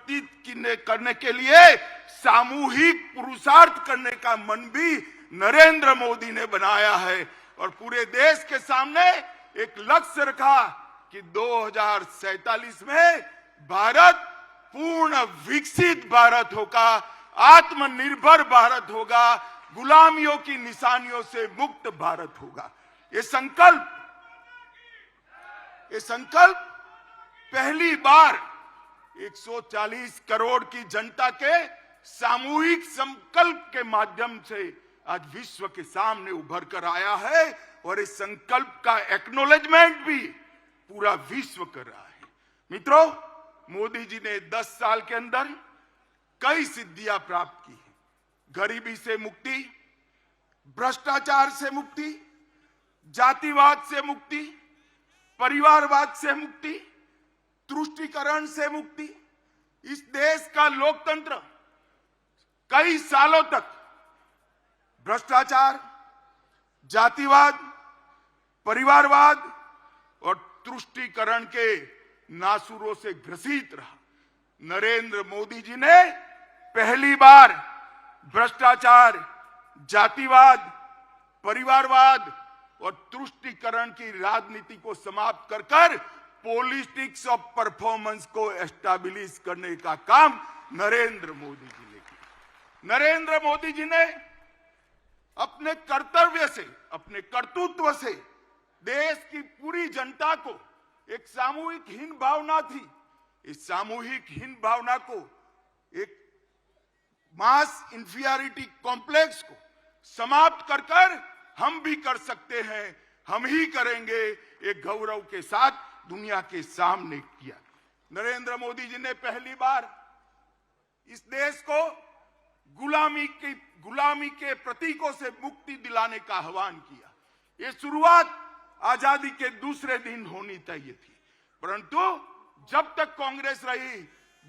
करने के लिए सामूहिक पुरुषार्थ करने का मन भी नरेंद्र मोदी ने बनाया है और पूरे देश के सामने एक लक्ष्य रखा कि 2047 में भारत पूर्ण विकसित भारत होगा, आत्मनिर्भर भारत होगा, गुलामियों की निशानियों से मुक्त भारत होगा। ये संकल्प पहली बार 140 करोड़ की जनता के सामूहिक संकल्प के माध्यम से आज विश्व के सामने उभर कर आया है और इस संकल्प का एक्नॉलेजमेंट भी पूरा विश्व कर रहा है। मित्रों, मोदी जी ने 10 साल के अंदर कई सिद्धियां प्राप्त की है। गरीबी से मुक्ति, भ्रष्टाचार से मुक्ति, जातिवाद से मुक्ति, परिवारवाद से मुक्ति, तुष्टीकरण से मुक्ति। इस देश का लोकतंत्र कई सालों तक भ्रष्टाचार, जातिवाद, परिवारवाद और तुष्टीकरण के नासुरों से ग्रसित रहा। नरेंद्र मोदी जी ने पहली बार भ्रष्टाचार, जातिवाद, परिवारवाद और तुष्टीकरण की राजनीति को समाप्त कर पॉलिटिक्स ऑफ परफॉर्मेंस को एस्टैब्लिश करने का काम नरेंद्र मोदी जी ने किया। नरेंद्र मोदी जी ने अपने कर्तव्य से, अपने कर्तृत्व से देश की पूरी जनता को एक सामूहिक हीन भावना थी, इस सामूहिक हीन भावना को, एक मास इंफीरियरिटी कॉम्प्लेक्स को समाप्त कर हम भी कर सकते हैं, हम ही करेंगे, एक गौरव के साथ दुनिया के सामने किया। नरेंद्र मोदी जी ने पहली बार इस देश को गुलामी के प्रतीकों से मुक्ति दिलाने का आह्वान किया। ये शुरुआत आजादी के दूसरे दिन होनी चाहिए थी, परंतु जब तक कांग्रेस रही,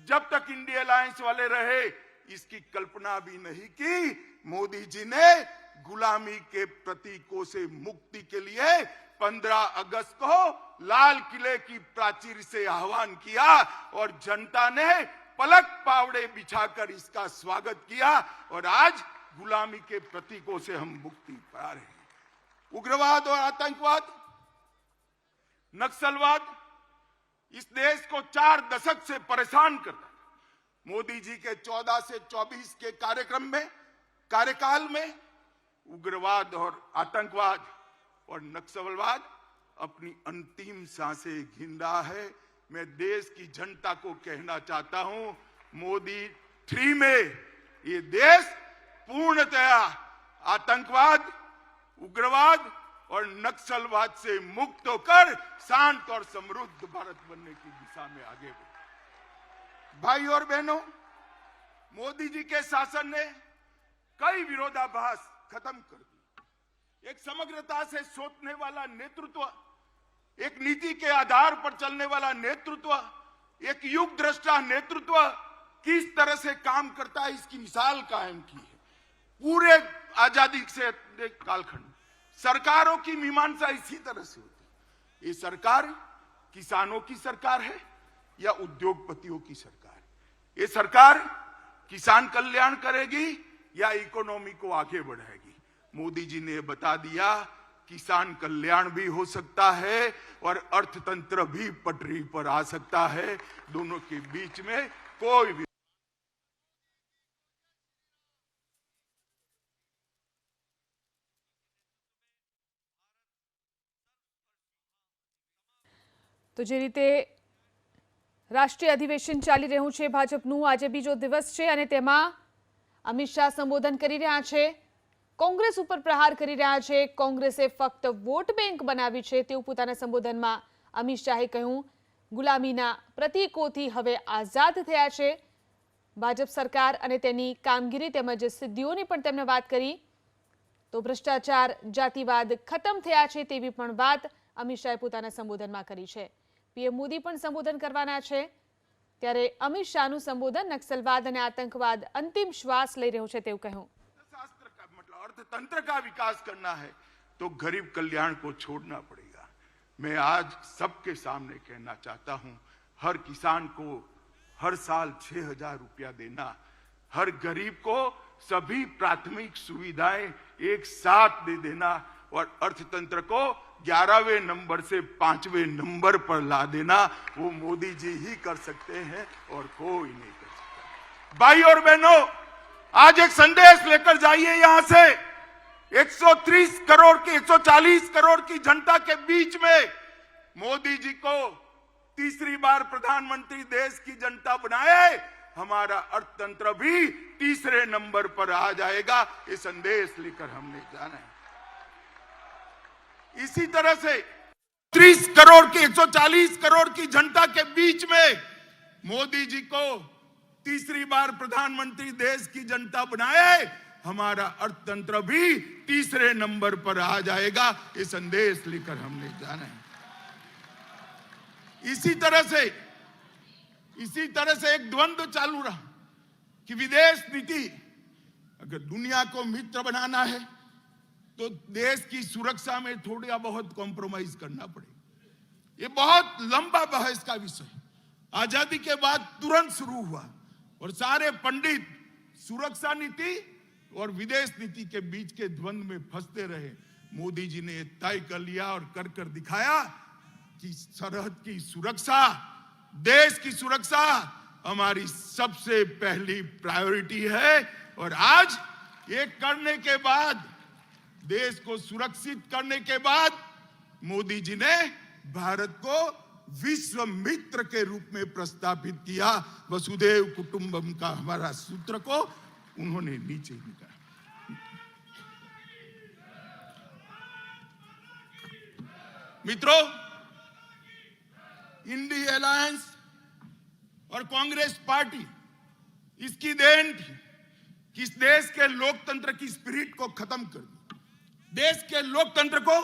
जब तक इंडिया अलायंस वाले रहे, इसकी कल्पना भी नहीं की। मोदी जी ने गुलामी के प्रतीकों से मुक्ति के लिए 15 अगस्त को लाल किले की प्राचीर से आह्वान किया और जनता ने पलक पावड़े बिछाकर इसका स्वागत किया और आज गुलामी के प्रतीकों से हम मुक्ति पा रहे हैं। उग्रवाद और आतंकवाद, नक्सलवाद इस देश को 4 दशक से परेशान करता था। मोदी जी के 14 से 24 के कार्यकाल में उग्रवाद और आतंकवाद और नक्सलवाद अपनी अंतिम सांसें गिन रहा है। मैं देश की जनता को कहना चाहता हूं, मोदी 3 में ये देश पूर्णतया आतंकवाद, उग्रवाद और नक्सलवाद से मुक्त होकर शांत और समृद्ध भारत बनने की दिशा में आगे बढ़े। भाई और बहनों, मोदी जी के शासन ने कई विरोधाभास खत्म कर दी। एक समग्रता से सोचने वाला नेतृत्व, एक नीति के आधार पर चलने वाला नेतृत्व, एक युग दृष्टा नेतृत्व किस तरह से काम करता है, इसकी मिसाल कायम की है। पूरे आजादी से कालखंड सरकारों की मीमांसा इसी तरह से होती है। ये सरकार किसानों की सरकार है या उद्योगपतियों की सरकार है? ये सरकार किसान कल्याण करेगी या इकोनॉमी को आगे बढ़ाएगी? मोदी जी ने बता दिया, किसान कल्याण भी हो सकता है और अर्थतंत्र भी पटरी पर आ सकता है। दोनों के बीच में कोई भी તો જે રીતે રાષ્ટ્રીય અધિવેશન ચાલી રહ્યું છે ભાજપનું, આજે બીજો દિવસ છે અને તેમાં અમિત શાહ સંબોધન કરી રહ્યા છે, કોંગ્રેસ ઉપર પ્રહાર કરી રહ્યા છે, કોંગ્રેસે ફક્ત વોટ બેંક બનાવી છે તેવું પોતાના સંબોધનમાં અમિત શાહે કહ્યું। ગુલામીના પ્રતીકોથી હવે આઝાદ થયા છે ભાજપ સરકાર અને તેની કામગીરી તેમજ સિદ્ધિઓની પણ તેમણે વાત કરી। તો ભ્રષ્ટાચાર, જાતિવાદ ખતમ થયા છે તેવી પણ વાત અમિત શાહે પોતાના સંબોધનમાં કરી છે। પીએમ મોદી પણ સંબોધન કરવાના છે, ત્યારે અમિત શાહનું સંબોધન નક્સલવાદ અને આતંકવાદ અંતિમ શ્વાસ લઈ રહ્યું છે તેવું કહ્યું। शास्त्र का मतलब अर्थतंत्र का विकास करना है तो गरीब कल्याण को छोड़ना पड़ेगा। मैं आज सबके सामने कहना चाहता हूं, हर किसान को हर साल 6,000 रुपया देना, हर गरीब को सभी प्राथमिक सुविधाएं एक साथ दे देना और अर्थतंत्र को 11वें नंबर से 5वें नंबर पर ला देना, वो मोदी जी ही कर सकते हैं और कोई नहीं कर सकता। भाई और बहनों, आज एक संदेश लेकर जाइए यहां से। 130 करोड़ की 140 करोड़ की जनता के बीच में मोदी जी को तीसरी बार प्रधानमंत्री देश की जनता बनाए, हमारा अर्थतंत्र भी तीसरे नंबर पर आ जाएगा। ये संदेश लेकर हमने जाना है। इसी तरह से 30 करोड़ की 140 करोड़ की जनता के बीच में मोदी जी को तीसरी बार प्रधानमंत्री देश की जनता बनाए, हमारा अर्थतंत्र भी तीसरे नंबर पर आ जाएगा। ये संदेश लेकर हमने जाना है। इसी तरह से एक द्वंद्व चालू रहा कि विदेश नीति, अगर दुनिया को मित्र बनाना है तो देश की सुरक्षा में थोड़ा बहुत कॉम्प्रोमाइज करना पड़ेगा। ये बहुत लंबा बहस का विषय आजादी के बाद तुरंत शुरू हुआ और सारे पंडित सुरक्षा नीति और विदेश नीति के बीच के द्वंद्व में फंसते रहे। मोदी जी ने तय कर लिया और कर दिखाया कि सरहद की सुरक्षा, देश की सुरक्षा हमारी सबसे पहली प्रायोरिटी है। और आज ये करने के बाद, देश को सुरक्षित करने के बाद, मोदी जी ने भारत को विश्व मित्र के रूप में प्रस्तावित किया। वसुधैव कुटुंबकम का हमारा सूत्र को उन्होंने नीचे लिखा। मित्रों, इंडी अलायंस और कांग्रेस पार्टी, इसकी देन थी कि इस देश के लोकतंत्र की स्पिरिट को खत्म कर दिया। देश के लोकतंत्र को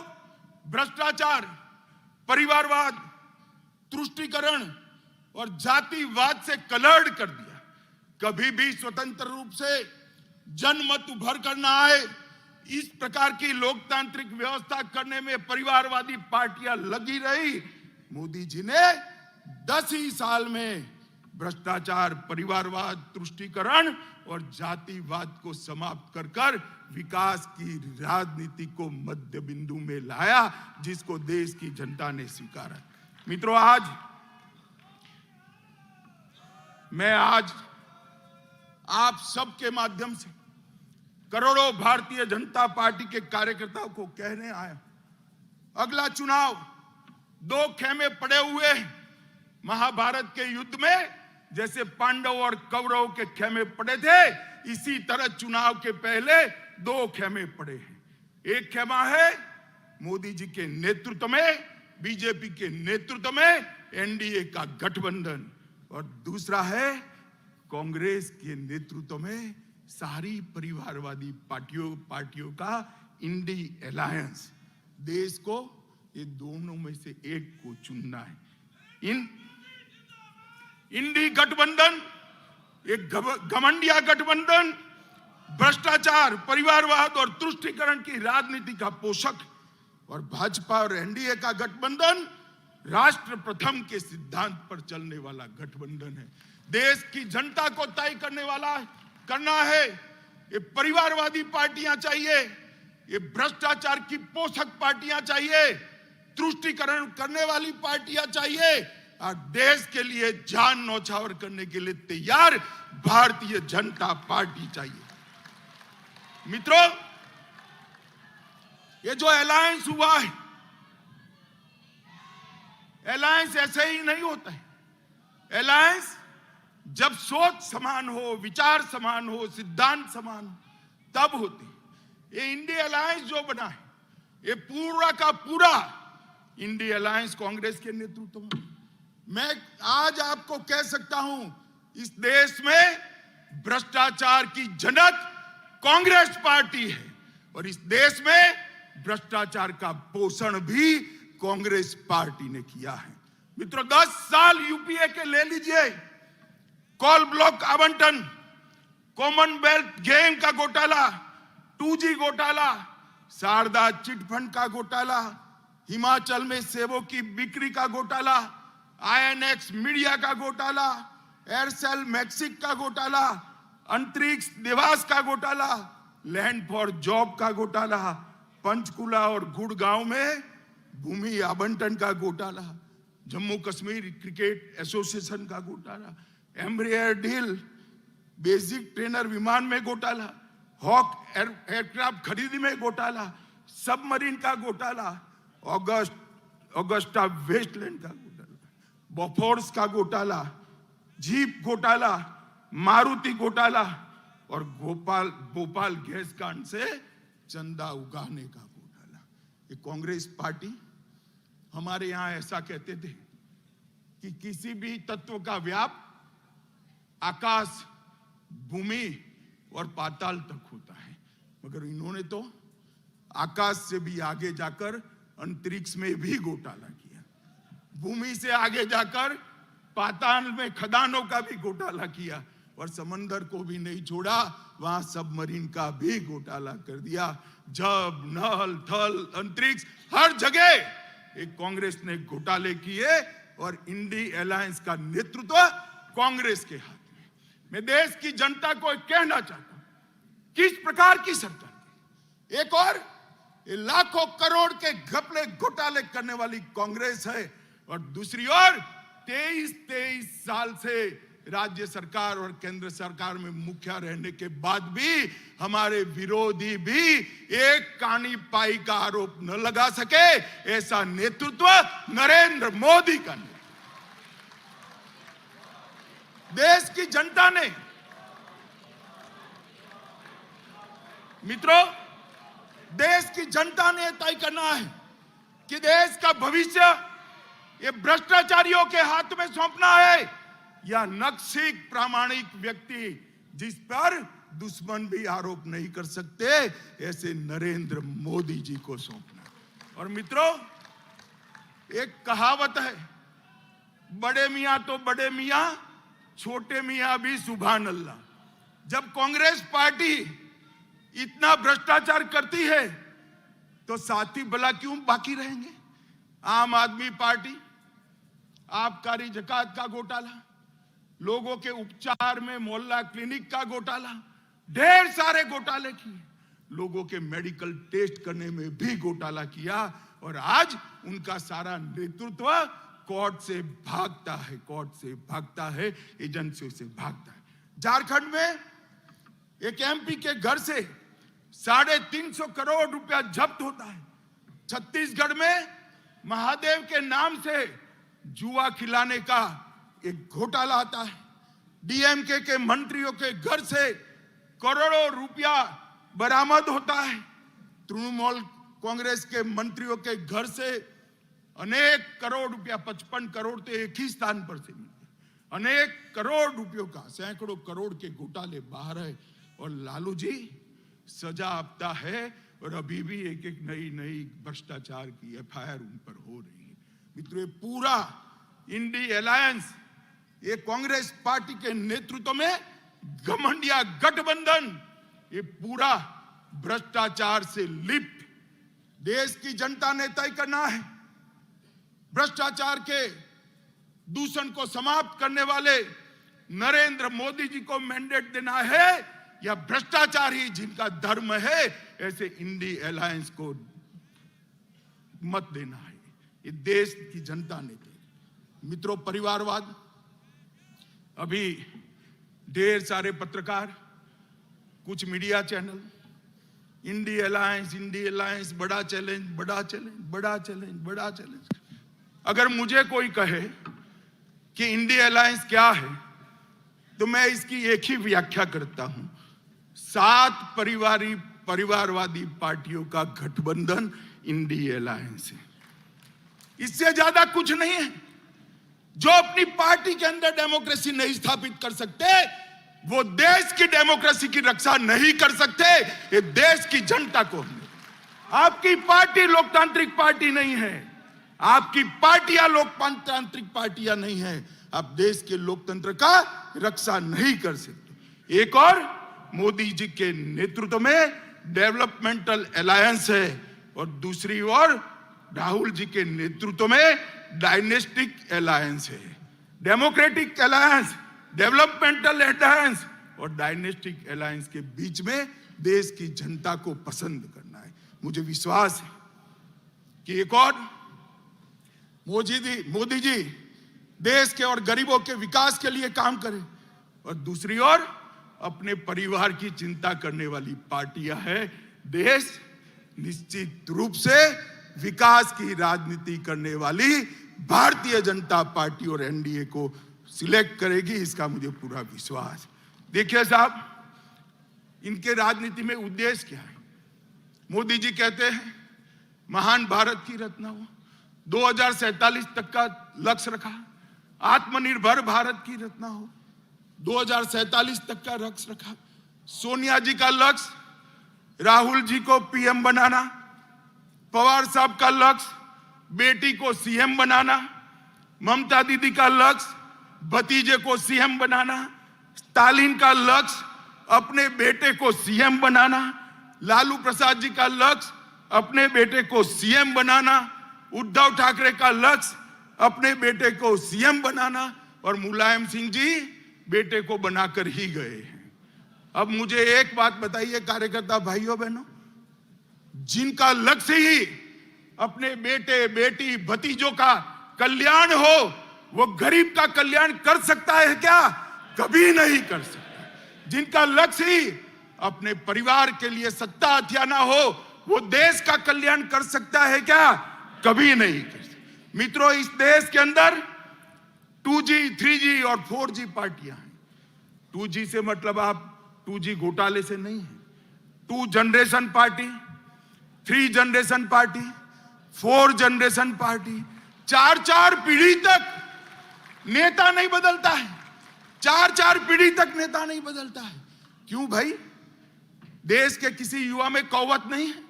भ्रष्टाचार, परिवारवाद, तुष्टीकरण और जातिवाद से कलर्ड कर दिया। कभी भी स्वतंत्र रूप से जनमत उभर कर ना आए, इस प्रकार की लोकतांत्रिक व्यवस्था करने में परिवारवादी पार्टियां लगी रही। मोदी जी ने 10 ही साल में भ्रष्टाचार, परिवारवाद, तुष्टीकरण और जातिवाद को समाप्त कर विकास की राजनीति को मध्य बिंदु में लाया, जिसको देश की जनता ने स्वीकारा। मित्रों, मैं आज आप सबके माध्यम से करोड़ों भारतीय जनता पार्टी के कार्यकर्ताओं को कहने आया, अगला चुनाव 2 खेमे पड़े हुए महाभारत के युद्ध में, जैसे पांडव और कौरव के खेमे पड़े थे, इसी तरह चुनाव के पहले 2 खेमे पड़े हैं। एक खेमा है मोदी जी के नेतृत्व में, बीजेपी के नेतृत्व में एनडीए का गठबंधन, और दूसरा है कांग्रेस के नेतृत्व में सारी परिवारवादी पार्टियों का इंडी अलायंस। देश को ये दोनों में से एक को चुनना है। इंडी गठबंधन एक घमंडिया गठबंधन, भ्रष्टाचार, परिवारवाद और तुष्टीकरण की राजनीति का पोषक, और भाजपा और एनडीए का गठबंधन राष्ट्र प्रथम के सिद्धांत पर चलने वाला गठबंधन है। देश की जनता को तय करना है। ये परिवारवादी पार्टियां चाहिए, ये भ्रष्टाचार की पोषक पार्टियां चाहिए, तुष्टीकरण करने वाली पार्टियां चाहिए, और देश के लिए जान न्यौछावर करने के लिए तैयार भारतीय जनता पार्टी चाहिए। मित्रों, ये जो अलायंस हुआ है, अलायंस ऐसे ही नहीं होता है। अलायंस जब सोच समान हो, विचार समान हो, सिद्धांत समान हो, तब होती। ये इंडिया अलायंस जो बना है, ये पूरा का पूरा इंडिया अलायंस कांग्रेस के नेतृत्व में। मैं आज आपको कह सकता हूं, इस देश में भ्रष्टाचार की जनक कांग्रेस पार्टी है, और इस देश में भ्रष्टाचार का पोषण भी कांग्रेस पार्टी ने किया है। मित्रों, 10 साल यूपीए के ले लीजिए, कोल ब्लॉक आवंटन, कॉमनवेल्थ गेम का घोटाला, 2G घोटाला, शारदा चिटफंड का घोटाला, हिमाचल में सेबों की बिक्री का घोटाला, INX मीडिया का घोटाला, एयरसेल मैक्सिस का घोटाला, अंतरिक्ष देवास का घोटाला, लैंड फॉर जॉब का घोटाला, पंचकुला और गुड़गांव में भूमि आवंटन का घोटाला, जम्मू कश्मीर क्रिकेट एसोसिएशन का घोटाला, एम्ब्रियर डील, बेसिक ट्रेनर विमान में घोटाला, हॉक एयरक्राफ्ट खरीदी में घोटाला, सबमरीन का घोटाला, ऑगस्टा वेस्टलैंड का घोटाला, बोफोर्स का घोटाला, जीप घोटाला, मारुति घोटाला और भोपाल गैस कांड से चंदा उगाने का घोटाला। ये कांग्रेस पार्टी हमारे यहां ऐसा कहते थे कि किसी भी तत्व का व्याप आकाश, भूमि और पाताल तक होता है, मगर इन्होंने तो आकाश से भी आगे जाकर अंतरिक्ष में भी घोटाला किया, भूमि से आगे जाकर पाताल में खदानों का भी घोटाला किया और समंदर को भी नहीं छोड़ा, वहां सबमरीन का भी घोटाला कर दिया। जब नल थल अंतरिक्ष हर जगह एक कांग्रेस ने घोटाले किए और इंडी अलायंस का नेतृत्व कांग्रेस के हाथ में। मैं देश की जनता को कहना चाहता हूं, किस प्रकार की सरकार, एक और ये लाखों करोड़ के घपले घोटाले करने वाली कांग्रेस है और दूसरी ओर 23 साल से राज्य सरकार और केंद्र सरकार में मुखिया रहने के बाद भी हमारे विरोधी भी एक कानी पाई का आरोप न लगा सके, ऐसा नेतृत्व नरेंद्र मोदी का नेतृत्व। देश की जनता ने, मित्रों, देश की जनता ने तय करना है कि देश का भविष्य ये भ्रष्टाचारियों के हाथ में सौंपना है या नक्सिक प्रामाणिक व्यक्ति जिस पर दुश्मन भी आरोप नहीं कर सकते ऐसे नरेंद्र मोदी जी को सौंपना। और मित्रों, एक कहावत है, बड़े मियां तो बड़े मियां, छोटे मियां भी सुभान अल्लाह। जब कांग्रेस पार्टी इतना भ्रष्टाचार करती है तो साथी भला क्यों बाकी रहेंगे? आम आदमी पार्टी आबकारी जकात का घोटाला, लोगों के उपचार में मोहल्ला क्लिनिक का घोटाला, ढेर सारे घोटाले किए, लोगों के मेडिकल टेस्ट करने में भी घोटाला किया और आज उनका सारा नेतृत्व कोर्ट से भागता है, कोर्ट से भागता है, एजेंसियों से भागता है। झारखंड में एक एमपी के घर से 350 करोड़ रुपया जब्त होता है। छत्तीसगढ़ में महादेव के नाम से जुआ खिलाने का एक घोटाला आता है। डीएमके के मंत्रियों के घर से करोड़ों रुपया बरामद होता है। तृणमूल कांग्रेस के मंत्रियों के घर से अनेक करोड़ रुपया, 55 करोड़ तो एक ही स्थान पर से मिलते, अनेक करोड़ रुपयों का, सैकड़ों करोड़ के घोटाले बाहर है और लालू जी सजा आपता है और अभी भी एक एक नई भ्रष्टाचार की एफआईआर उन पर हो रही है। मित्रों, ये पूरा इंडी अलायंस, ये कांग्रेस पार्टी के नेतृत्व में घमंडिया गठबंधन, ये पूरा भ्रष्टाचार से लिप्त। देश की जनता ने तय करना है, भ्रष्टाचार के दूषण को समाप्त करने वाले नरेंद्र मोदी जी को मैंडेट देना है या भ्रष्टाचार ही जिनका धर्म है ऐसे इंडी अलायंस को मत देना है। ये देश की जनता ने दी। मित्रों, परिवारवाद, अभी ढेर सारे पत्रकार, कुछ मीडिया चैनल, इंडी अलायंस बड़ा चैलेंज, बड़ा चैलेंज, बड़ा चैलेंज, बड़ा चैलेंज। अगर मुझे कोई कहे कि इंडी अलायंस क्या है तो मैं इसकी एक ही व्याख्या करता हूं, 7 परिवारवादी पार्टियों का गठबंधन इंडी अलायंस है। इससे ज्यादा कुछ नहीं है। जो अपनी पार्टी के अंदर डेमोक्रेसी नहीं स्थापित कर सकते वो देश की डेमोक्रेसी की रक्षा नहीं कर सकते। ये देश की जनता को, आपकी पार्टी लोकतांत्रिक पार्टी नहीं है, आपकी पार्टियां लोकतांत्रिक पार्टियां नहीं है, आप देश के लोकतंत्र का रक्षा नहीं कर सकते। एक और मोदी जी के नेतृत्व में डेवलपमेंटल अलायंस है और दूसरी ओर राहुल जी के नेतृत्व में डायनेस्टिक अलायंस है। डेमोक्रेटिक अलायंस डेवलपमेंटल एलायंस और डायनेस्टिक अलायंस के बीच में देश की जनता को पसंद करना है। मुझे विश्वास है कि एक और मोदी जी देश के और गरीबों के विकास के लिए काम करें, और दूसरी ओर अपने परिवार की चिंता करने वाली पार्टियां हैं। देश निश्चित रूप से विकास की राजनीति करने वाली भारतीय जनता पार्टी और एनडीए को सिलेक्ट करेगी, इसका मुझे पूरा विश्वास। देखिए साहब, इनके राजनीति में उद्देश्य क्या है? मोदी जी कहते हैं महान भारत की रचना हो, 2047 तक का लक्ष्य रखा, आत्मनिर्भर भारत की रचना हो, 2047 तक का लक्ष्य रखा। सोनिया जी का लक्ष्य राहुल जी को पीएम बनाना, पवार साहब का लक्ष्य बेटी को सीएम बनाना, ममता दीदी का लक्ष्य भतीजे को सीएम बनाना, स्टालिन का लक्ष्य अपने बेटे को सीएम बनाना, लालू प्रसाद जी का लक्ष्य अपने बेटे को सीएम बनाना, उद्धव ठाकरे का लक्ष्य अपने बेटे को सीएम बनाना, और मुलायम सिंह जी बेटे को बनाकर ही गए हैं। अब मुझे एक बात बताइए कार्यकर्ता भाइयों बहनों, जिनका लक्ष्य ही अपने बेटे बेटी भतीजों का कल्याण हो, वो गरीब का कल्याण कर सकता है क्या? कभी नहीं कर सकता। जिनका लक्ष्य ही अपने परिवार के लिए सत्ता हथियाना हो, वो देश का कल्याण कर सकता है क्या? कभी नहीं कर सकता। मित्रों, इस देश के अंदर 2G, 3G और 4G पार्टियां हैं। 2G से मतलब आप 2G घोटाले से नहीं है। 2 generation party, 3 generation party, 4 generation party, 4 पीढ़ी तक नेता नहीं बदलता है। 4 पीढ़ी तक नेता नहीं बदलता है। क्यों भाई? देश के किसी युवा में कौवत नहीं है,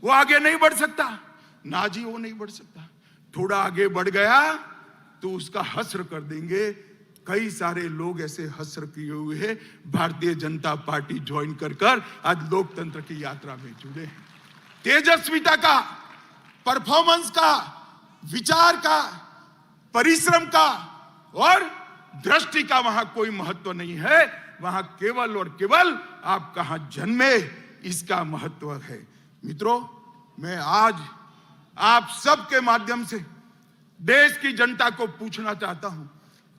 वो आगे नहीं बढ़ सकता? ना जी, वो नहीं बढ़ सकता। थोड़ा आगे बढ़ गया तो उसका हस्र कर देंगे। कई सारे लोग ऐसे हस्र किए हुए हैं, भारतीय जनता पार्टी ज्वाइन कर आज लोकतंत्र की यात्रा में जुड़े हैं। तेजस्विता का, परफॉर्मेंस का, विचार का, परिश्रम का और दृष्टि का वहां कोई महत्व नहीं है। वहां केवल और केवल आप कहां जन्मे, इसका महत्व है। मित्रों, मैं आज आप सबके माध्यम से देश की जनता को पूछना चाहता हूं,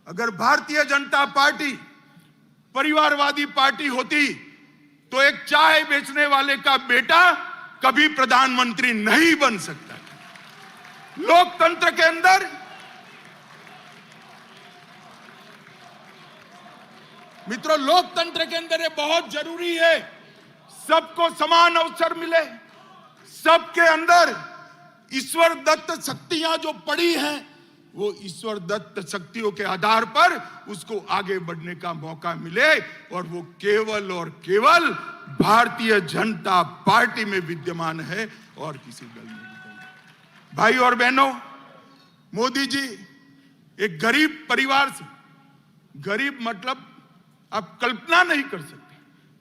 अगर भारतीय जनता पार्टी परिवारवादी पार्टी होती तो एक चाय बेचने वाले का बेटा कभी प्रधानमंत्री नहीं बन सकता। लोकतंत्र के अंदर मित्रों, लोकतंत्र के अंदर ये बहुत जरूरी है, सबको समान अवसर मिले, सबके अंदर ईश्वर दत्त शक्तियां जो पड़ी हैं, वो ईश्वर दत्त शक्तियों के आधार पर उसको आगे बढ़ने का मौका मिले, और वो केवल और केवल भारतीय जनता पार्टी में विद्यमान है और किसी दल में नहीं। भाई और बहनों, मोदी जी एक गरीब परिवार से, गरीब मतलब आप कल्पना नहीं कर सकते,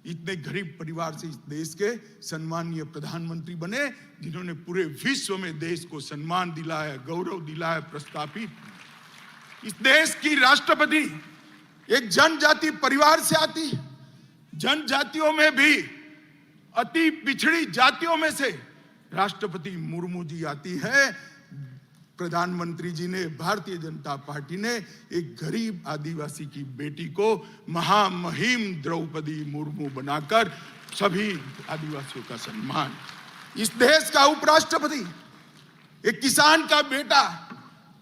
इतने गरीब परिवार से इस देश के सम्मानीय प्रधानमंत्री बने, जिन्होंने पूरे विश्व में देश को सम्मान दिलाया, गौरव दिलाया, प्रस्थापित। इस देश की राष्ट्रपति एक जनजाति परिवार से आती है। जनजातियों में भी अति पिछड़ी जातियों में से राष्ट्रपति मुर्मू जी आती है। प्रधानमंत्री जी ने, भारतीय जनता पार्टी ने एक गरीब आदिवासी की बेटी को महामहिम द्रौपदी मुर्मू बनाकर सभी आदिवासियों का सम्मान। इस देश का उपराष्ट्रपति एक किसान का बेटा,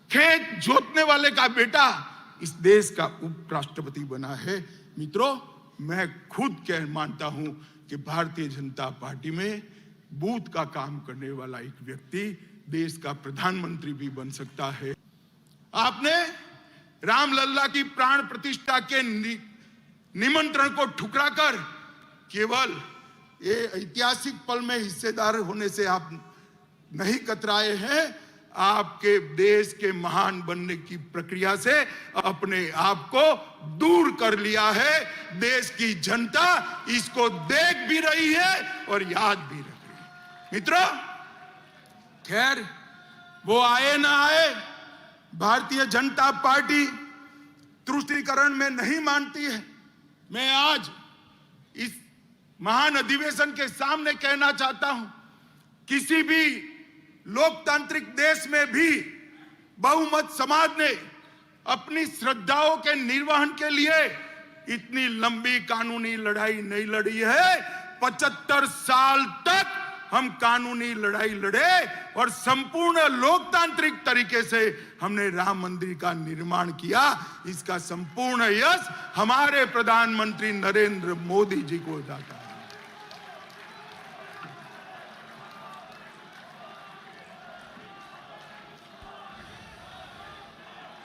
खेत जोतने वाले का बेटा इस देश का उपराष्ट्रपति बना है। मित्रों, मैं खुद कह मानता हूं कि भारतीय जनता पार्टी में बूथ का काम करने वाला एक व्यक्ति देश का प्रधानमंत्री भी बन सकता है। आपने रामलल्ला की प्राण प्रतिष्ठा के निमंत्रण को ठुकराकर केवल ये ऐतिहासिक पल में हिस्सेदार होने से आप नहीं कतराए हैं, आपके देश के महान बनने की प्रक्रिया से अपने आप को दूर कर लिया है। देश की जनता इसको देख भी रही है और याद भी रख रही है। मित्रों, खैर वो आए ना आए, भारतीय जनता पार्टी तुष्टीकरण में नहीं मानती है। मैं आज इस महान अधिवेशन के सामने कहना चाहता हूं, किसी भी लोकतांत्रिक देश में भी बहुमत समाज ने अपनी श्रद्धाओं के निर्वहन के लिए इतनी लंबी कानूनी लड़ाई नहीं लड़ी है। 75 साल तक हम कानूनी लड़ाई लड़े और संपूर्ण लोकतांत्रिक तरीके से हमने राम मंदिर का निर्माण किया। इसका संपूर्ण यश हमारे प्रधानमंत्री नरेंद्र मोदी जी को जाता है।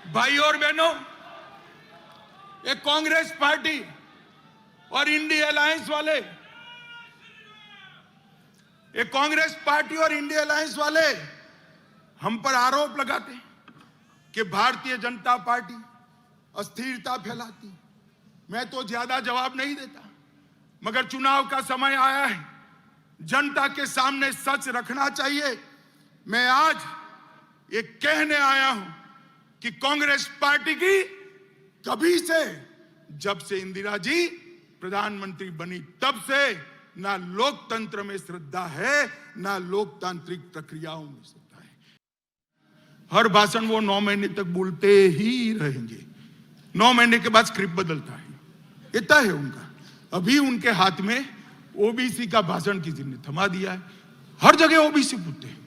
भाई और बहनों, ये कांग्रेस पार्टी और इंडिया अलायंस वाले, ये कांग्रेस पार्टी और इंडिया अलायंस वाले हम पर आरोप लगाते हैं कि भारतीय जनता पार्टी अस्थिरता फैलाती। मैं तो ज्यादा जवाब नहीं देता, मगर चुनाव का समय आया है, जनता के सामने सच रखना चाहिए। मैं आज ये कहने आया हूं कि कांग्रेस पार्टी की कभी से, जब से इंदिरा जी प्रधानमंत्री बनी तब से ना लोकतंत्र में श्रद्धा है, ना लोकतांत्रिक प्रक्रियाओं में श्रद्धा है। हर भाषण वो 9 महीने तक बोलते ही रहेंगे। 9 महीने के बाद स्क्रिप्ट बदलता है, ये तय है उनका। अभी उनके हाथ में ओबीसी का भाषण किसी ने थमा दिया है। हर जगह ओबीसी पूछते हैं,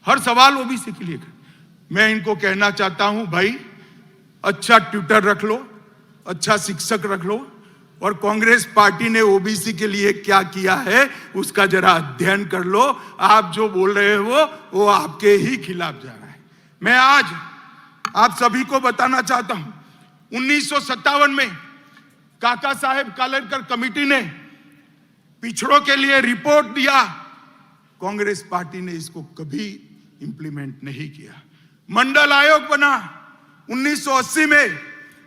हर सवाल ओबीसी के लिए। मैं इनको कहना चाहता हूं, भाई अच्छा ट्यूटर रख लो, अच्छा शिक्षक रख लो, और कांग्रेस पार्टी ने ओबीसी के लिए क्या किया है उसका जरा अध्ययन कर लो। आप जो बोल रहे हो वो आपके ही खिलाफ जा रहा है। मैं आज आप सभी को बताना चाहता हूं, 1957 में काका साहेब कालेलकर कमेटी ने पिछड़ों के लिए रिपोर्ट दिया। कांग्रेस पार्टी ने इसको कभी इंप्लीमेंट नहीं किया। मंडल आयोग बना 1980 में,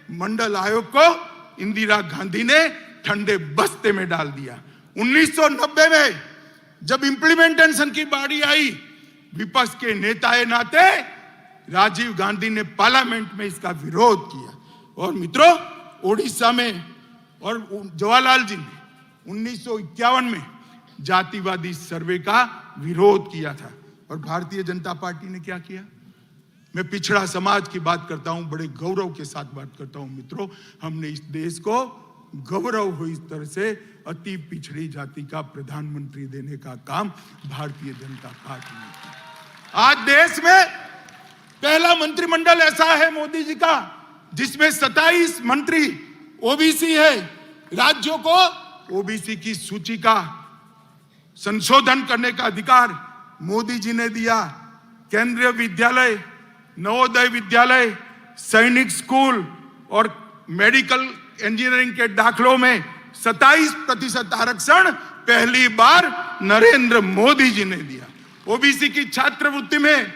मंडल आयोग को इंदिरा गांधी ने ठंडे बस्ते में डाल दिया। 1990 में जब इंप्लीमेंटेशन की बारी आई, विपक्ष के नेताए नाते राजीव गांधी ने पार्लियामेंट में इसका विरोध किया। और मित्रों, ओडिशा में और जवाहरलाल जी ने 1951 में जातिवादी सर्वे का विरोध किया था। और भारतीय जनता पार्टी ने क्या किया? मैं पिछड़ा समाज की बात करता हूं, बड़े गौरव के साथ बात करता हूं। मित्रों, हमने इस देश को गौरव हो इस तरह से अति पिछड़ी जाति का प्रधानमंत्री देने का काम भारतीय जनता पार्टी ने किया। आज देश में पहला मंत्रिमंडल ऐसा है मोदी जी का जिसमें 27 मंत्री ओबीसी है। राज्यों को ओबीसी की सूची का संशोधन करने का अधिकार मोदी जी ने दिया। केंद्रीय विद्यालय, नवोदय विद्यालय, सैनिक स्कूल और मेडिकल इंजीनियरिंग के दाखिलों में 27% आरक्षण पहली बार नरेंद्र मोदी जी ने दिया। ओबीसी की छात्रवृत्ति में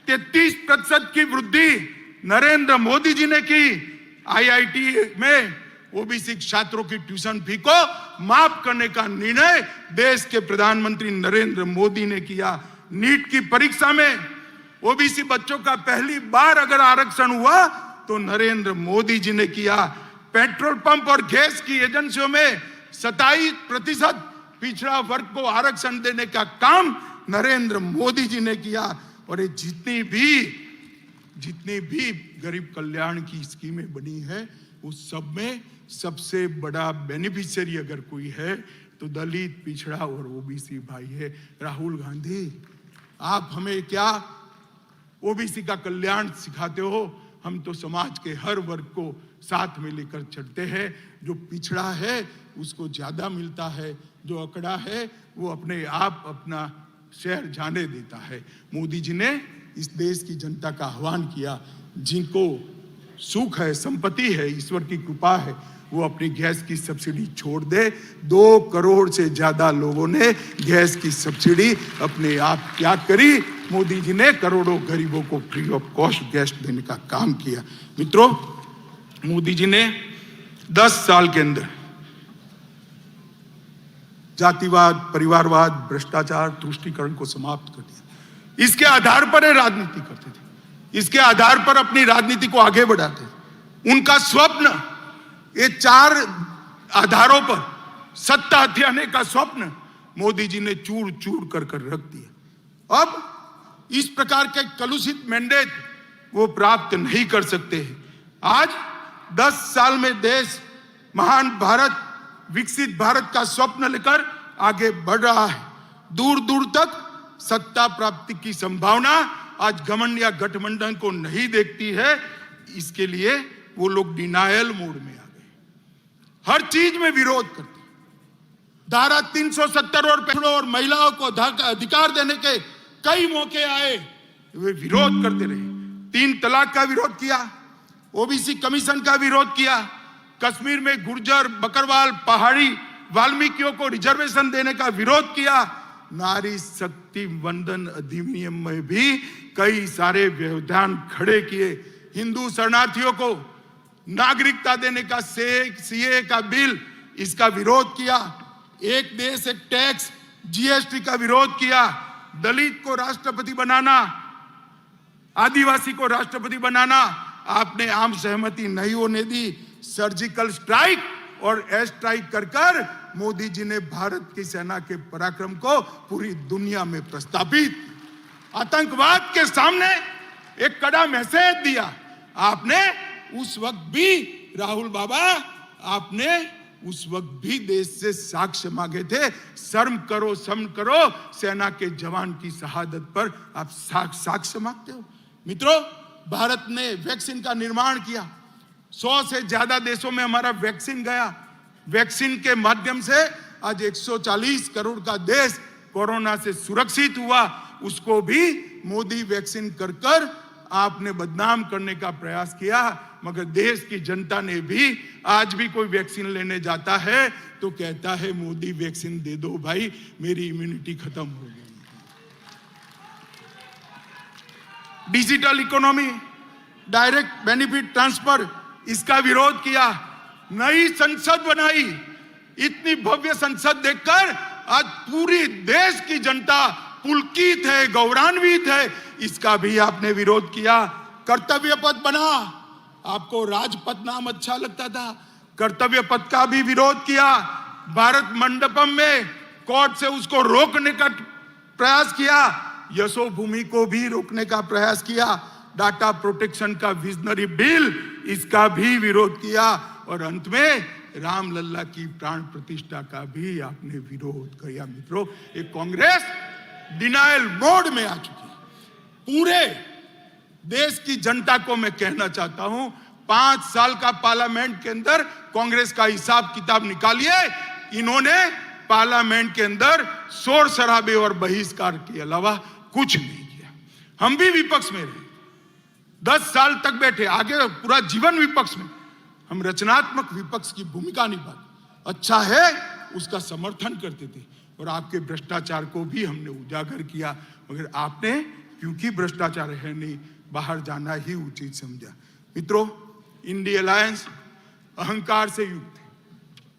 33% की वृद्धि नरेंद्र मोदी जी ने की। आईआईटी में ओबीसी छात्रों की ट्यूशन फी को माफ करने का निर्णय देश के प्रधानमंत्री नरेंद्र मोदी ने किया। नीट की परीक्षा में ओबीसी बच्चों का पहली बार अगर आरक्षण हुआ तो नरेंद्र मोदी जी ने किया। पेट्रोल पंप और गैस की एजेंसियों में 27% पिछड़ा वर्ग को आरक्षण देने का काम नरेंद्र मोदी जी ने किया। और ये जितनी भी गरीब कल्याण की स्कीमें बनी है उस सब में सबसे बड़ा बेनिफिशियरी अगर कोई है तो दलित, पिछड़ा और ओबीसी भाई है। राहुल गांधी, आप हमें क्या ओबीसी का कल्याण सिखाते हो? हम तो समाज के हर वर्ग को साथ में लेकर चलते हैं। जो पिछड़ा है उसको ज्यादा मिलता है, जो अकड़ा है वो अपने आप अपना शहर जाने देता है। मोदी जी ने इस देश की जनता का आह्वान किया, जिनको सुख है, संपत्ति है, ईश्वर की कृपा है, वो अपनी गैस की सब्सिडी छोड़ दे। 2 करोड़ से ज्यादा लोगों ने गैस की सब्सिडी अपने आप त्याग करी। मोदी जी ने करोड़ों गरीबों को फ्री ऑफ कॉस्ट गैस देने का काम किया। मित्रों, मोदी जी ने 10 साल के अंदर जातिवाद, परिवारवाद, भ्रष्टाचार, तुष्टीकरण को समाप्त कर दिया। इसके आधार पर राजनीति करते थे, इसके आधार पर अपनी राजनीति को आगे बढ़ाते थे। उनका स्वप्न, ये 4 आधारों पर सत्ता हथियाने का स्वप्न मोदी जी ने चूर चूर कर रख दिया। अब इस प्रकार के कलुषित मैंडेट वो प्राप्त नहीं कर सकते हैं। आज 10 साल में देश महान भारत, विकसित भारत का स्वप्न लेकर आगे बढ़ रहा है। दूर दूर तक सत्ता प्राप्ति की संभावना आज घमंड या गठबंधन को नहीं देखती है। इसके लिए वो लोग डिनायल मोड में आ गए, हर चीज में विरोध करते। धारा 370 और महिलाओं को अधिकार देने के कई मौके आए, वे विरोध करते रहे। 3 तलाक का विरोध किया, ओबीसी कमीशन का विरोध किया, कश्मीर में गुर्जर, बकरवाल, पहाड़ी वाल्मीकियों को रिजर्वेशन देने का विरोध किया। नारी शक्ति वंदन अधिनियम में भी कई सारे व्यवधान खड़े किए। हिंदू शरणार्थियों को नागरिकता देने का सीए का बिल, इसका विरोध किया। एक देश एक टैक्स, जीएसटी का विरोध किया। दलित को राष्ट्रपति बनाना, आदिवासी को राष्ट्रपति बनाना आपने आम सहमति नहीं होने दी। सर्जिकल स्ट्राइक और एयर स्ट्राइक कर मोदी जी ने भारत की सेना के पराक्रम को पूरी दुनिया में प्रस्थापित, आतंकवाद के सामने एक कड़ा मैसेज दिया। आपने उस वक्त भी, राहुल बाबा, आपने उस वक्त भी देश से साक्ष्य मांगे थे। शर्म करो, शर्म करो, सेना के जवान की शहादत पर आप साक्ष्य मांगते हो। मित्रों, भारत ने वैक्सीन का निर्माण किया। 100 से ज्यादा देशों में हमारा वैक्सीन गया। वैक्सीन के माध्यम से आज 140 करोड़ का देश कोरोना से सुरक्षित हुआ। उसको भी मोदी वैक्सीन कर आपने बदनाम करने का प्रयास किया। मगर देश की जनता ने भी, आज भी कोई वैक्सीन लेने जाता है तो कहता है मोदी वैक्सीन दे दो भाई, मेरी इम्यूनिटी खत्म हो गई। Digital economy, direct benefit transfer, इसका विरोध किया। नई संसद बनाई। इतनी भव्य संसद देखकर आज पूरी देश की जनता पुलकित है, गौरवान्वित है। इसका भी आपने विरोध किया। कर्तव्य पथ बना, आपको राजपथ नाम अच्छा लगता था, कर्तव्य पथ का भी विरोध किया। भारत मंडपम में कोर्ट से उसको रोकने का प्रयास किया। यशो भूमि को भी रोकने का प्रयास किया। डाटा प्रोटेक्शन का विजनरी बिल, इसका भी विरोध किया। और अंत में रामलल्ला की प्राण प्रतिष्ठा का भी आपने विरोध किया। मित्रों, एक कांग्रेस डिनायल मोड में आ चुकी है। पूरे देश की जनता को मैं कहना चाहता हूं, 5 साल का पार्लियामेंट के अंदर कांग्रेस का हिसाब किताब निकालिए। इन्होंने पार्लियामेंट के अंदर शोर शराबे और बहिष्कार के अलावा कुछ नहीं किया। हम भी विपक्ष में रहे, 10 साल तक बैठे, आगे पूरा जीवन विपक्ष में। हम रचनात्मक विपक्ष की भूमिका निभाते, अच्छा है उसका समर्थन करते थे। और आपके भ्रष्टाचार को भी हमने उजागर किया। मगर आपने, क्योंकि भ्रष्टाचार है नहीं, बाहर जाना ही उचित समझा। मित्रों, इंडिया अलायंस अहंकार से युक्त है।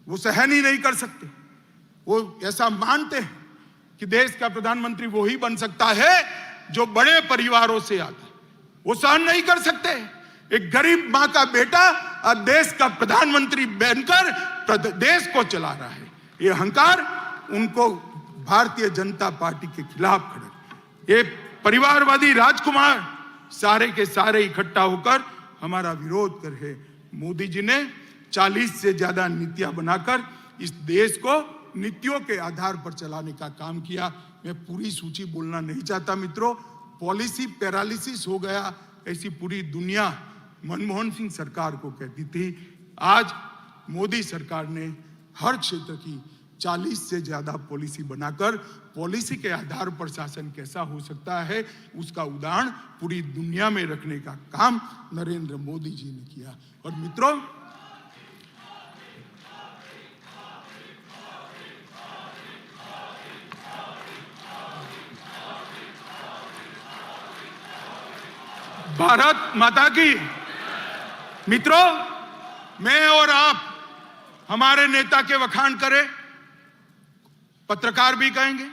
वो सहन ही नहीं कर सकते। वो ऐसा मानते हैं कि देश का प्रधानमंत्री वो ही बन सकता है जो बड़े परिवारों से आता है। वो सहन नहीं कर सकते। एक गरीब मां का बेटा आज देश का प्रधानमंत्री बनकर देश को चला रहा है। ये अहंकार उनको भारतीय जनता पार्टी के खिलाफ खड़े। ये परिवारवादी राजकुमार सारे के सारे इकट्ठा होकर हमारा विरोध कर रहे। मोदी जी ने 40 से ज्यादा नीतियां बनाकर इस देश को नीतियों के आधार पर चलाने का काम किया। मैं पूरी सूची बोलना नहीं चाहता मित्रों, पॉलिसी पैरालिसिस हो गया, ऐसी पूरी दुनिया मनमोहन सिंह सरकार को कहती थी। आज मोदी सरकार ने हर क्षेत्र की 40 से ज्यादा पॉलिसी बनाकर पॉलिसी के आधार पर शासन कैसा हो सकता है उसका उदाहरण पूरी दुनिया में रखने का काम नरेंद्र मोदी जी ने किया। और मित्रों, भारत माता की। मित्रों, मैं और आप हमारे नेता के वखान करें, पत्रकार भी कहेंगे,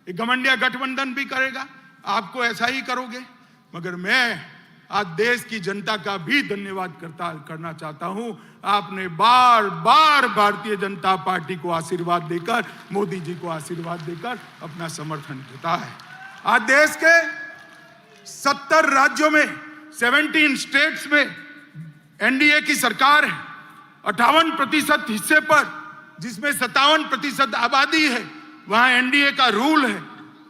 एक घमंडिया गठबंधन भी करेगा, आपको ऐसा ही करोगे। मगर मैं आज देश की जनता का भी धन्यवाद करना चाहता हूं। आपने बार बार भारतीय जनता पार्टी को आशीर्वाद देकर, मोदी जी को आशीर्वाद देकर अपना समर्थन जताया है। आज देश के 70 राज्यों में, 17 स्टेट्स में एनडीए की सरकार है। 58% हिस्से पर, जिसमें 57% आबादी है, वहां एनडीए का रूल है।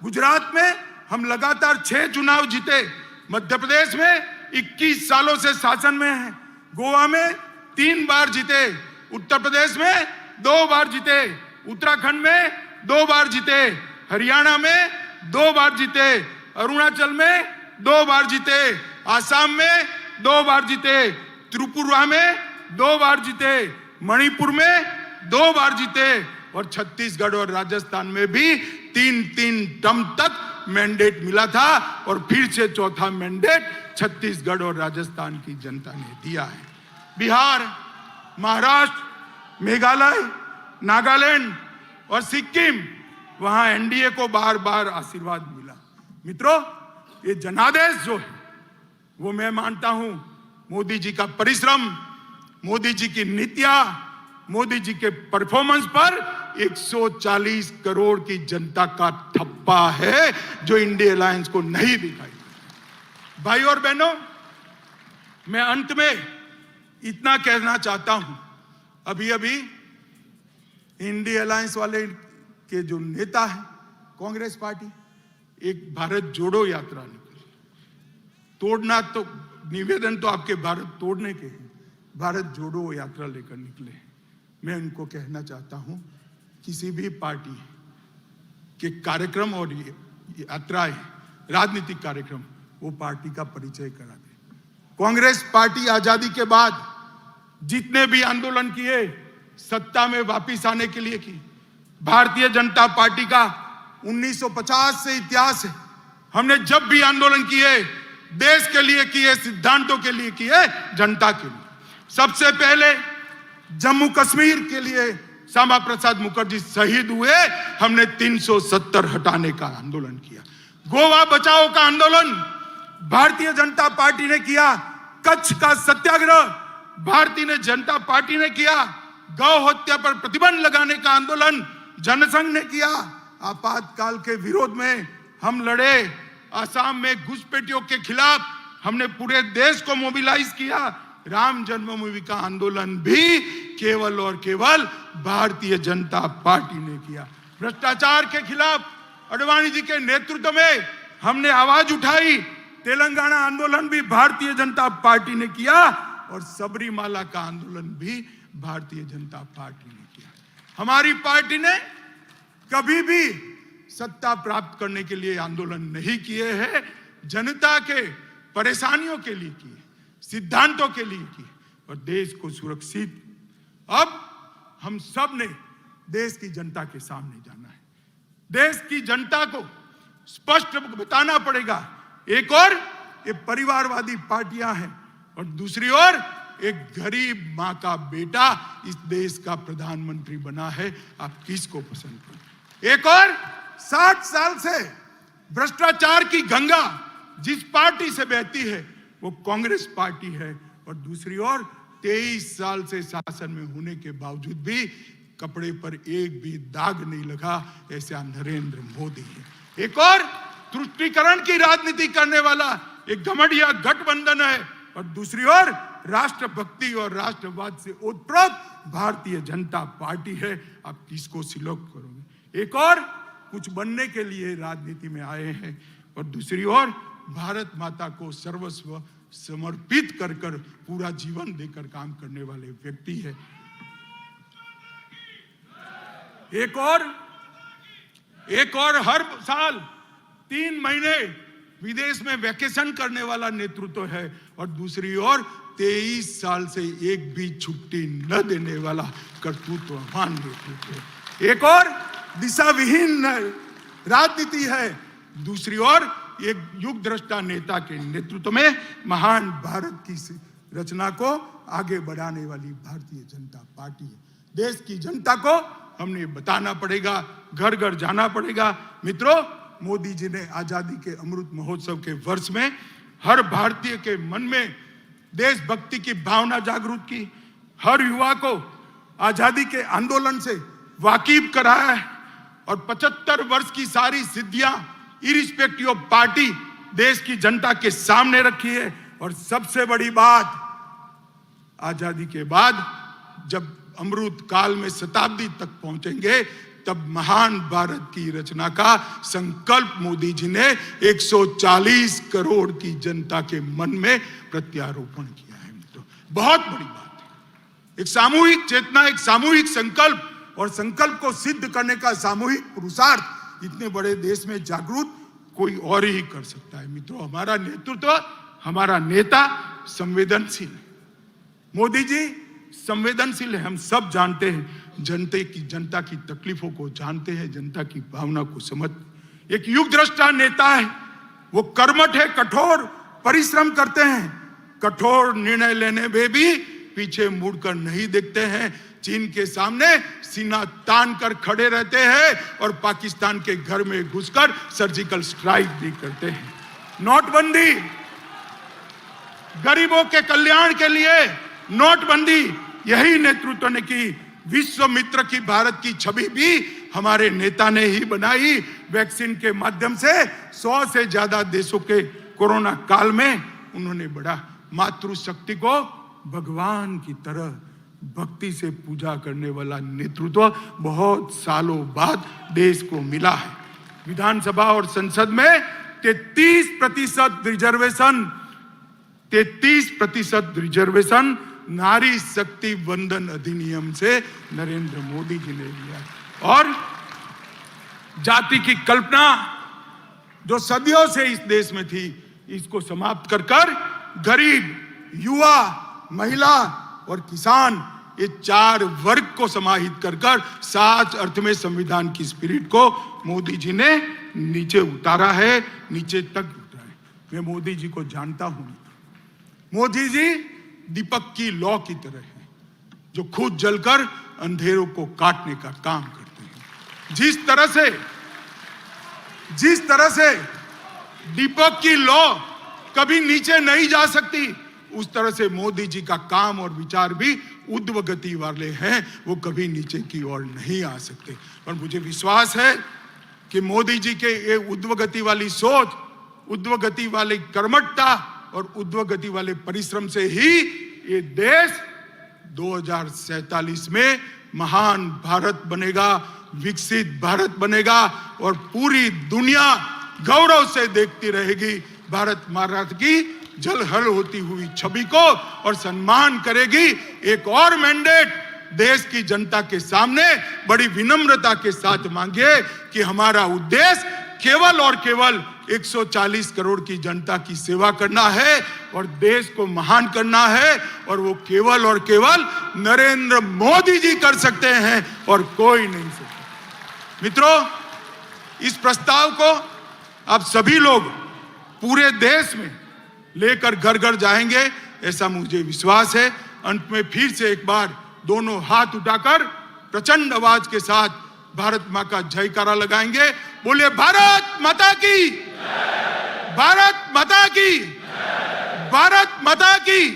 गुजरात में हम लगातार 6 चुनाव जीते। मध्य प्रदेश में 21 सालों से शासन में है। गोवा में 3 बार जीते। उत्तर प्रदेश में 2 बार जीते। उत्तराखंड में 2 बार जीते। हरियाणा में 2 बार जीते। अरुणाचल में 2 बार जीते। आसाम में 2 बार जीते। त्रिपुरा में 2 बार जीते। मणिपुर में 2 बार जीते। और छत्तीसगढ़ और राजस्थान में भी 3-3 टर्म तक मैंडेट मिला था। और फिर से चौथा मैंडेट छत्तीसगढ़ और राजस्थान की जनता ने दिया है। बिहार, महाराष्ट्र, मेघालय, नागालैंड और सिक्किम, वहां एनडीए को बार बार आशीर्वाद मिला। मित्रों, ये जनादेश जो है वो मैं मानता हूं मोदी जी का परिश्रम, मोदी जी की नीतियां, मोदी जी के परफॉर्मेंस पर 140 करोड़ की जनता का ठप्पा है, जो इंडिया अलायंस को नहीं दिखाई। भाई और बहनों, मैं अंत में इतना कहना चाहता हूं। अभी अभी इंडिया अलायंस वाले के जो नेता हैं, कांग्रेस पार्टी, एक भारत जोड़ो यात्रा निकली। तोड़ना तो, निवेदन तो आपके भारत तोड़ने के हैं, भारत जोड़ो यात्रा लेकर निकले। मैं उनको कहना चाहता हूं, किसी भी पार्टी के कार्यक्रम और यात्राएं, राजनीतिक कार्यक्रम, वो पार्टी का परिचय करा दे। कांग्रेस पार्टी आजादी के बाद जितने भी आंदोलन किए, सत्ता में वापस आने के लिए की। भारतीय जनता पार्टी का 1950 से इतिहास है। हमने जब भी आंदोलन किए, देश के लिए किए, सिद्धांतों के लिए किए, जनता के लिए। सबसे पहले जम्मू कश्मीर के लिए श्यामा प्रसाद मुखर्जी शहीद हुए, हमने 370 हटाने का आंदोलन किया। गोवा बचाओ का आंदोलन भारतीय जनता पार्टी ने किया। कच्छ का सत्याग्रह भारतीय जनता पार्टी ने किया। गौ हत्या पर प्रतिबंध लगाने का आंदोलन जनसंघ ने किया। आपातकाल के विरोध में हम लड़े। असम में घुसपैठियों के खिलाफ हमने पूरे देश को मोबिलाइज किया। राम जन्मभूमि का आंदोलन भी केवल और केवल भारतीय जनता पार्टी ने किया। भ्रष्टाचार के खिलाफ अडवाणी जी के नेतृत्व में हमने आवाज उठाई। तेलंगाना आंदोलन भी भारतीय जनता पार्टी ने किया और सबरीमाला का आंदोलन भी भारतीय जनता पार्टी ने किया। हमारी पार्टी ने कभी भी सत्ता प्राप्त करने के लिए आंदोलन नहीं किए हैं, जनता के परेशानियों के लिए किए, सिद्धांतों के लिए किए और देश को सुरक्षित। अब हम सब ने देश की जनता के सामने जाना है। देश की जनता को स्पष्ट बताना पड़ेगा। एक और ये परिवारवादी पार्टियां हैं और दूसरी ओर एक गरीब मां का बेटा इस देश का प्रधानमंत्री बना है। आप किसको पसंद करें? एक और 60 साल से भ्रष्टाचार की गंगा जिस पार्टी से बहती है वो कांग्रेस पार्टी है और दूसरी ओर 23 साल से शासन में होने के बावजूद भी कपड़े पर एक भी दाग नहीं लगा, ऐसा नरेंद्र मोदी है। एक और तुष्टीकरण की राजनीति करने वाला एक घमंडिया गठबंधन है और दूसरी ओर राष्ट्रभक्ति और राष्ट्रवाद से ओतप्रोत भारतीय जनता पार्टी है। आप किसको सिलेक्ट करोगे? एक और कुछ बनने के लिए राजनीति में आए हैं और दूसरी ओर भारत माता को सर्वस्व समर्पित कर पूरा जीवन देकर काम करने वाले व्यक्ति है। एक और हर साल 3 महीने विदेश में वैकेशन करने वाला नेतृत्व है और दूसरी ओर 23 साल से एक भी छुट्टी न देने वाला कर्तृत्ववान नेतृत्व है। एक और दिशा विहीन राजनीति है, दूसरी ओर एक युग दृष्टा नेता के नेतृत्व में महान भारत की रचना को आगे बढ़ाने वाली भारतीय जनता पार्टी है। देश की जनता को हमने बताना पड़ेगा, घर घर जाना पड़ेगा। मित्रों, मोदी जी ने आजादी के अमृत महोत्सव के वर्ष में हर भारतीय के मन में देशभक्ति की भावना जागृत की, हर युवा को आजादी के आंदोलन से वाकिफ कराया है और 75 वर्ष की सारी सिद्धियां इरिस्पेक्टिव ऑफ पार्टी देश की जनता के सामने रखी है। और सबसे बड़ी बात, आजादी के बाद जब अमृत काल में शताब्दी तक पहुंचेंगे तब महान भारत की रचना का संकल्प मोदी जी ने 140 करोड़ की जनता के मन में प्रत्यारोपण किया है। तो बहुत बड़ी बात है, एक सामूहिक चेतना, एक सामूहिक संकल्प, और संकल्प को सिद्ध करने का सामूहिक पुरुषार्थ इतने बड़े देश में जागरूक कोई और ही कर सकता है। मित्रों, हमारा नेतृत्व, हमारा नेता संवेदनशील है। मोदी जी संवेदनशील है, हम सब जानते हैं, जनता की तकलीफों को जानते हैं, जनता की भावना को समझ। एक युग दृष्टा नेता है, वो कर्मठ है, कठोर परिश्रम करते हैं, कठोर निर्णय लेने में भी पीछे मुड़कर नहीं देखते हैं, चीन के सामने सीना तान कर खड़े रहते हैं और पाकिस्तान के घर में घुसकर सर्जिकल स्ट्राइक भी करते हैं। नोटबंदी, गरीबों के कल्याण के लिए नोटबंदी, यही नेतृत्व ने की। विश्व मित्र की भारत की छवि भी हमारे नेता ने ही बनाई। वैक्सीन के माध्यम से 100 से ज्यादा देशों के कोरोना काल में उन्होंने बढ़ा। मातृशक्ति को भगवान की तरह भक्ति से पूजा करने वाला नेतृत्व बहुत सालों बाद देश को मिला है। विधानसभा और संसद में 33% रिजर्वेशन नारी शक्ति वंदन अधिनियम से नरेंद्र मोदी जी ने लिया। और जाति की कल्पना जो सदियों से इस देश में थी, इसको समाप्त कर गरीब, युवा, महिला और किसान, ये 4 वर्ग को समाहित कर साच अर्थ में संविधान की स्पिरिट को मोदी जी ने नीचे उतारा है, नीचे तक उतारा है। मैं मोदी जी को जानता हूं। मोदी जी दीपक की लौ की तरह है, जो खुद जलकर अंधेरों को काटने का काम करते हैं। जिस तरह से दीपक की लौ कभी नीचे नहीं जा सकती, उस तरह से मोदी जी का काम और विचार भी ऊर्ध्व गति वाले हैं, वो कभी नीचे की ओर नहीं आ सकते। पर मुझे विश्वास है कि मोदी जी के ये ऊर्ध्व गति वाली सोच, ऊर्ध्व गति वाली कर्मठता और ऊर्ध्व गति वाले परिश्रम से ही ये देश 2047 में महान भारत बनेगा, विकसित भारत बनेगा और पूरी दुनिया गौरव से देखती रहेगी भारत माता की जलहल होती हुई छवि को और सम्मान करेगी। एक और मैंडेट देश की जनता के सामने बड़ी विनम्रता के साथ मांगिए कि हमारा उद्देश्य केवल और केवल 140 करोड़ की जनता की सेवा करना है और देश को महान करना है, और वो केवल और केवल नरेंद्र मोदी जी कर सकते हैं और कोई नहीं सकता। मित्रों, इस प्रस्ताव को आप सभी लोग पूरे देश में लेकर घर घर जाएंगे, ऐसा मुझे विश्वास है। अंत में फिर से एक बार दोनों हाथ उठाकर प्रचंड आवाज के साथ भारत मां का जयकारा लगाएंगे। बोलिए भारत माता की, भारत माता की, भारत माता की।